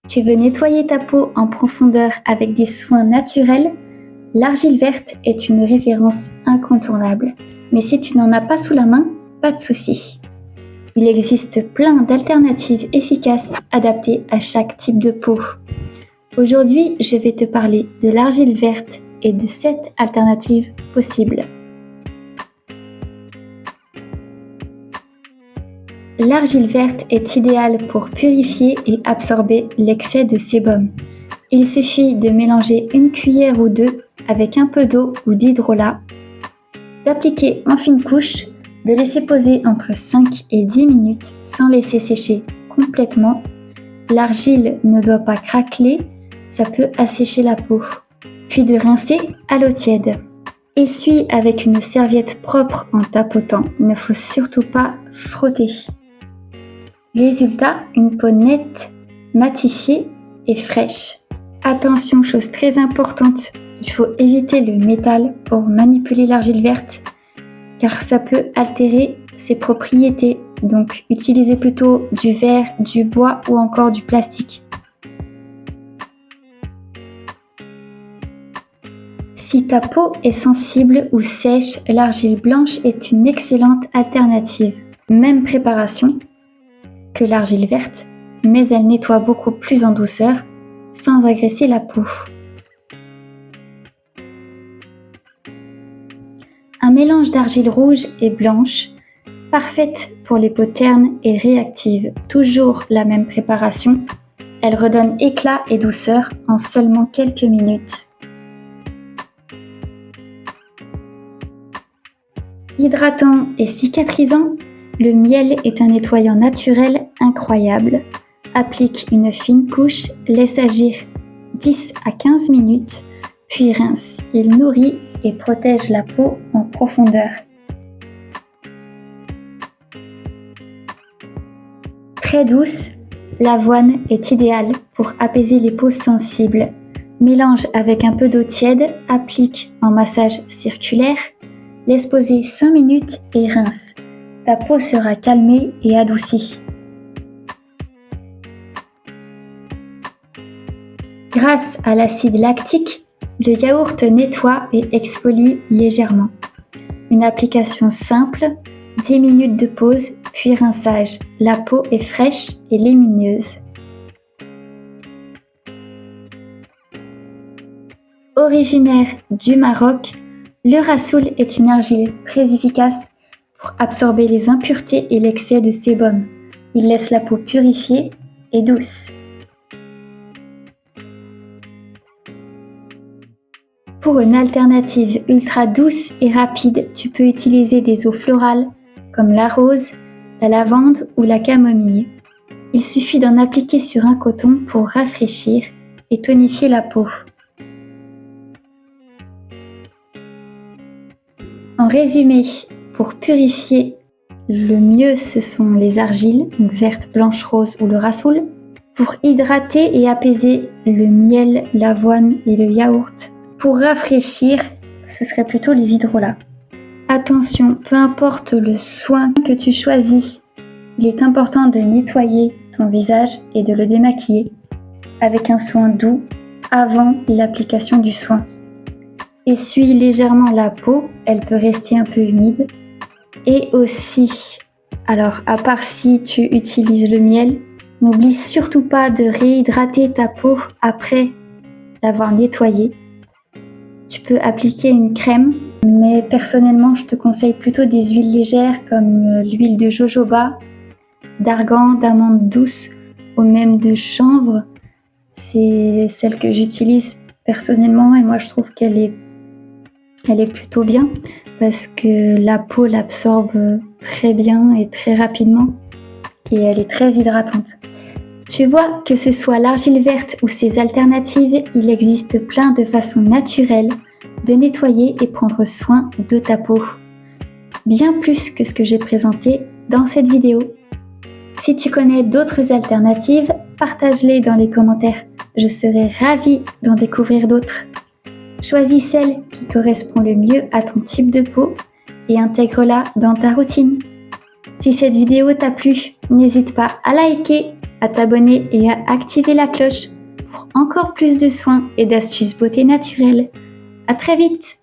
Tu veux nettoyer ta peau en profondeur avec des soins naturels? L'argile verte est une référence incontournable. Mais si tu n'en as pas sous la main, pas de souci. Il existe plein d'alternatives efficaces adaptées à chaque type de peau. Aujourd'hui, je vais te parler de l'argile verte et de 7 alternatives possibles. L'argile verte est idéale pour purifier et absorber l'excès de sébum. Il suffit de mélanger une cuillère ou deux avec un peu d'eau ou d'hydrolat, d'appliquer en fine couche, de laisser poser entre 5 et 10 minutes sans laisser sécher complètement. L'argile ne doit pas craqueler, ça peut assécher la peau. Puis de rincer à l'eau tiède. Essuie avec une serviette propre en tapotant, il ne faut surtout pas frotter. Résultat, une peau nette, matifiée et fraîche. Attention, chose très importante, il faut éviter le métal pour manipuler l'argile verte car ça peut altérer ses propriétés. Donc utilisez plutôt du verre, du bois ou encore du plastique. Si ta peau est sensible ou sèche, l'argile blanche est une excellente alternative. Même préparation que l'argile verte, mais elle nettoie beaucoup plus en douceur, sans agresser la peau. Un mélange d'argile rouge et blanche, parfaite pour les peaux ternes et réactives. Toujours la même préparation, elle redonne éclat et douceur en seulement quelques minutes. Hydratant et cicatrisant, le miel est un nettoyant naturel incroyable. Applique une fine couche, laisse agir 10 à 15 minutes, puis rince. Il nourrit et protège la peau en profondeur. Très douce, l'avoine est idéale pour apaiser les peaux sensibles. Mélange avec un peu d'eau tiède, applique en massage circulaire, laisse poser 5 minutes et rince. Ta peau sera calmée et adoucie. Grâce à l'acide lactique, le yaourt nettoie et exfolie légèrement. Une application simple, 10 minutes de pause, puis rinçage. La peau est fraîche et lumineuse. Originaire du Maroc, le rassoul est une argile très efficace pour absorber les impuretés et l'excès de sébum. Il laisse la peau purifiée et douce. Pour une alternative ultra douce et rapide, tu peux utiliser des eaux florales comme la rose, la lavande ou la camomille. Il suffit d'en appliquer sur un coton pour rafraîchir et tonifier la peau. En résumé, pour purifier, le mieux ce sont les argiles, donc verte, blanche, rose ou le rassoul. Pour hydrater et apaiser, le miel, l'avoine et le yaourt. Pour rafraîchir, ce serait plutôt les hydrolats. Attention, peu importe le soin que tu choisis, il est important de nettoyer ton visage et de le démaquiller avec un soin doux avant l'application du soin. Essuie légèrement la peau, elle peut rester un peu humide. Et aussi, alors à part si tu utilises le miel, n'oublie surtout pas de réhydrater ta peau après l'avoir nettoyée. Tu peux appliquer une crème, mais personnellement je te conseille plutôt des huiles légères comme l'huile de jojoba, d'argan, d'amande douce ou même de chanvre. C'est celle que j'utilise personnellement et moi je trouve qu'elle est plutôt bien parce que la peau l'absorbe très bien et très rapidement et elle est très hydratante. Tu vois, que ce soit l'argile verte ou ses alternatives, il existe plein de façons naturelles de nettoyer et prendre soin de ta peau. Bien plus que ce que j'ai présenté dans cette vidéo. Si tu connais d'autres alternatives, partage-les dans les commentaires. Je serai ravie d'en découvrir d'autres. Choisis celle qui correspond le mieux à ton type de peau et intègre-la dans ta routine. Si cette vidéo t'a plu, n'hésite pas à liker, à t'abonner et à activer la cloche pour encore plus de soins et d'astuces beauté naturelle. À très vite!